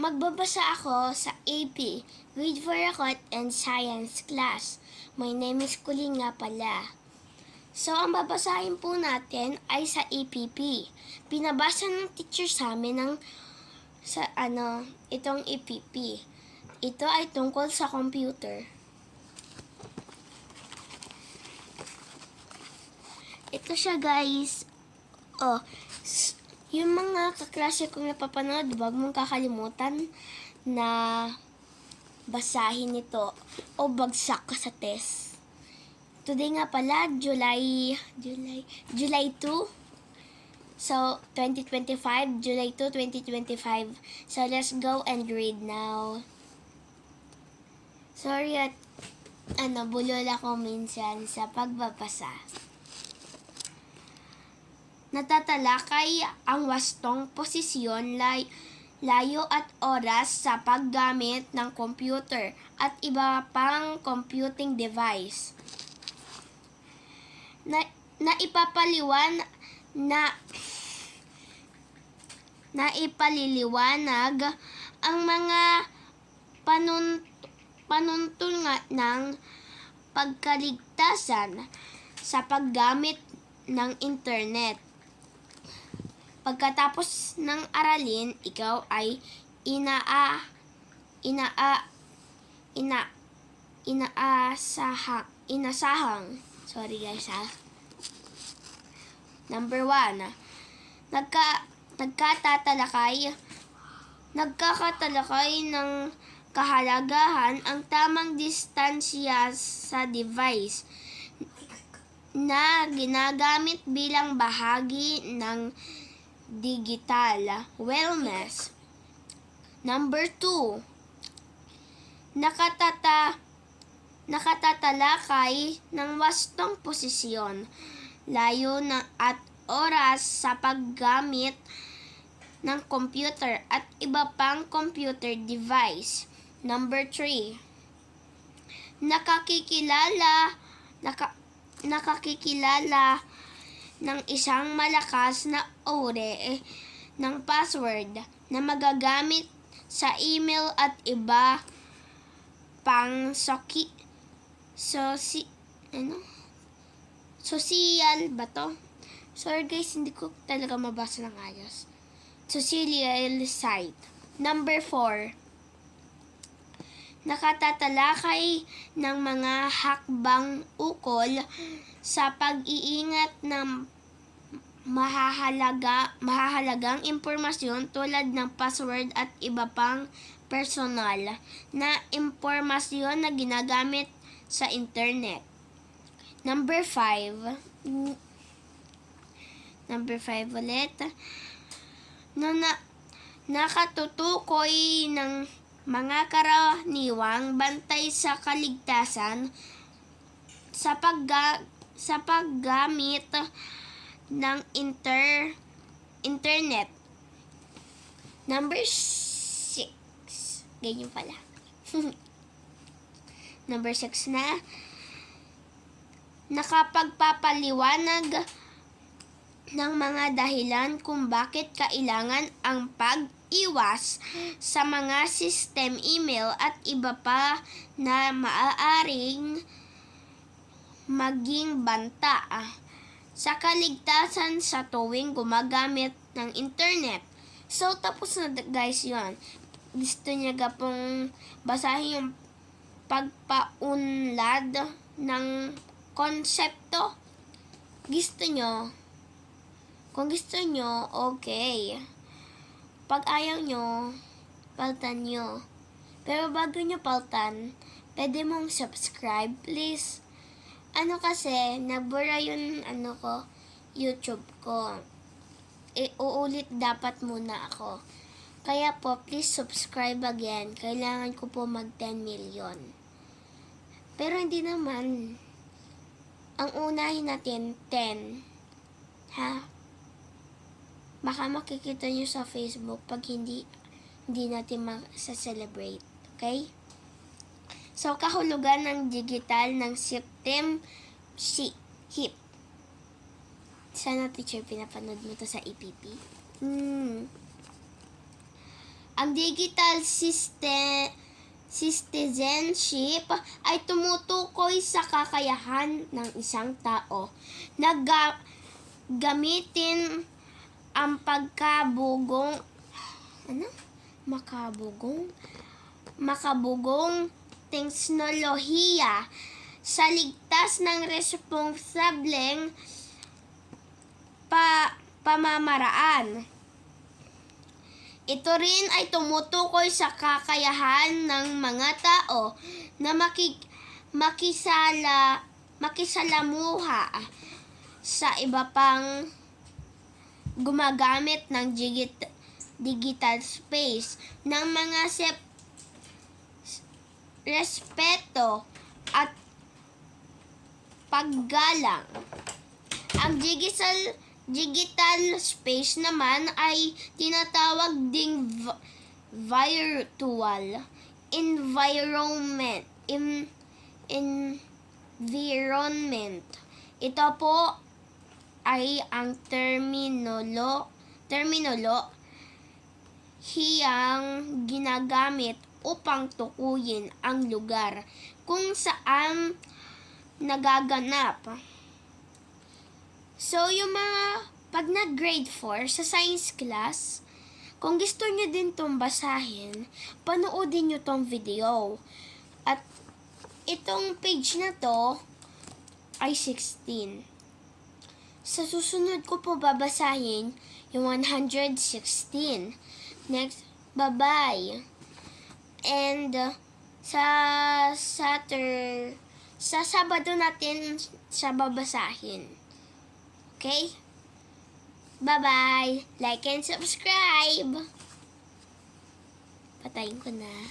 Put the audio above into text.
Magbabasa ako sa AP, Read for a Cut and Science class. My name is Kulin nga pala. So, ang babasahin po natin ay sa APP. Pinabasa ng teacher sa amin itong APP. Ito ay tungkol sa computer. Ito siya, guys. Yung mga kaklase kong napapanood, wag mong kakalimutan na basahin ito o bagsak ka sa test. Today nga pala, July 2. So, 2025, July 2, 2025. So, let's go and read now. Sorry at bulol ako minsan sa pagbabasa. Natatalakay ang wastong posisyon, layo at oras sa paggamit ng computer at iba pang computing device. Naipaliliwanag ang mga panuntunan ng pagkaligtasan sa paggamit ng internet. Pagkatapos ng aralin, ikaw ay inasahang. Sorry guys ha. Number 1. Nagkakatalakay ng kahalagahan ang tamang distansya sa device na ginagamit bilang bahagi ng digital wellness. Number 2. Nakatatalakay ng wastong posisyon, layo at oras sa paggamit ng computer at iba pang computer device. Number 3. Nakakikilala ng isang malakas na uri ng password na magagamit sa email at iba pang social ba to? Sorry guys, hindi ko talaga mabasa ng ayos. Social site. Number 4. Nakatatalakay ng mga hakbang ukol sa pag-iingat ng mahahalagang impormasyon tulad ng password at iba pang personal na impormasyon na ginagamit sa internet. Number 5 ulit. Nakatutukoy ng mga karaniwang bantay sa kaligtasan sa paggamit ng internet. Number 6. Ganyan pala. Number 6 na. Nakapagpapaliwanag ng mga dahilan kung bakit kailangan ang pag-iwas sa mga system email at iba pa na maaaring maging banta sa kaligtasan sa tuwing gumagamit ng internet. So, tapos na guys yun. Gusto niya pong basahin yung pagpaunlad ng konsepto? Kung gusto nyo, okay. Pag ayaw nyo, paltan nyo. Pero bago nyo paltan, pwede mong subscribe, please. Kasi, nabura yung YouTube ko. Uulit dapat muna ako. Kaya po, please subscribe again. Kailangan ko po mag 10 million. Pero hindi naman. Ang unahin natin, 10. Ha? Baka makikita nyo sa Facebook pag hindi natin celebrate. Okay? So, kahulugan ng digital ng SIPTEM HIP. Sana teacher pinapanood mo to sa EPP. Ang digital citizenship ay tumutukoy sa kakayahan ng isang tao na gamitin ang makabugong teknolohiya sa ligtas ng responsableng pamamaraan. Ito rin ay tumutukoy sa kakayahan ng mga tao na makisalamuha sa iba pang gumagamit ng digital space ng mga respeto at paggalang. Ang digital space naman ay tinatawag ding virtual environment. Ito po ay ang hiyang ginagamit upang tukuyin ang lugar kung saan nagaganap. So, yung pag nag-grade 4 sa science class, kung gusto nyo din itong basahin, panoodin nyo tong video. At itong page na to ay 16. Sa susunod ko po babasahin yung 116. Next, bye-bye. And sa Sabado natin siya babasahin. Okay? Bye-bye. Like and subscribe. Patayin ko na.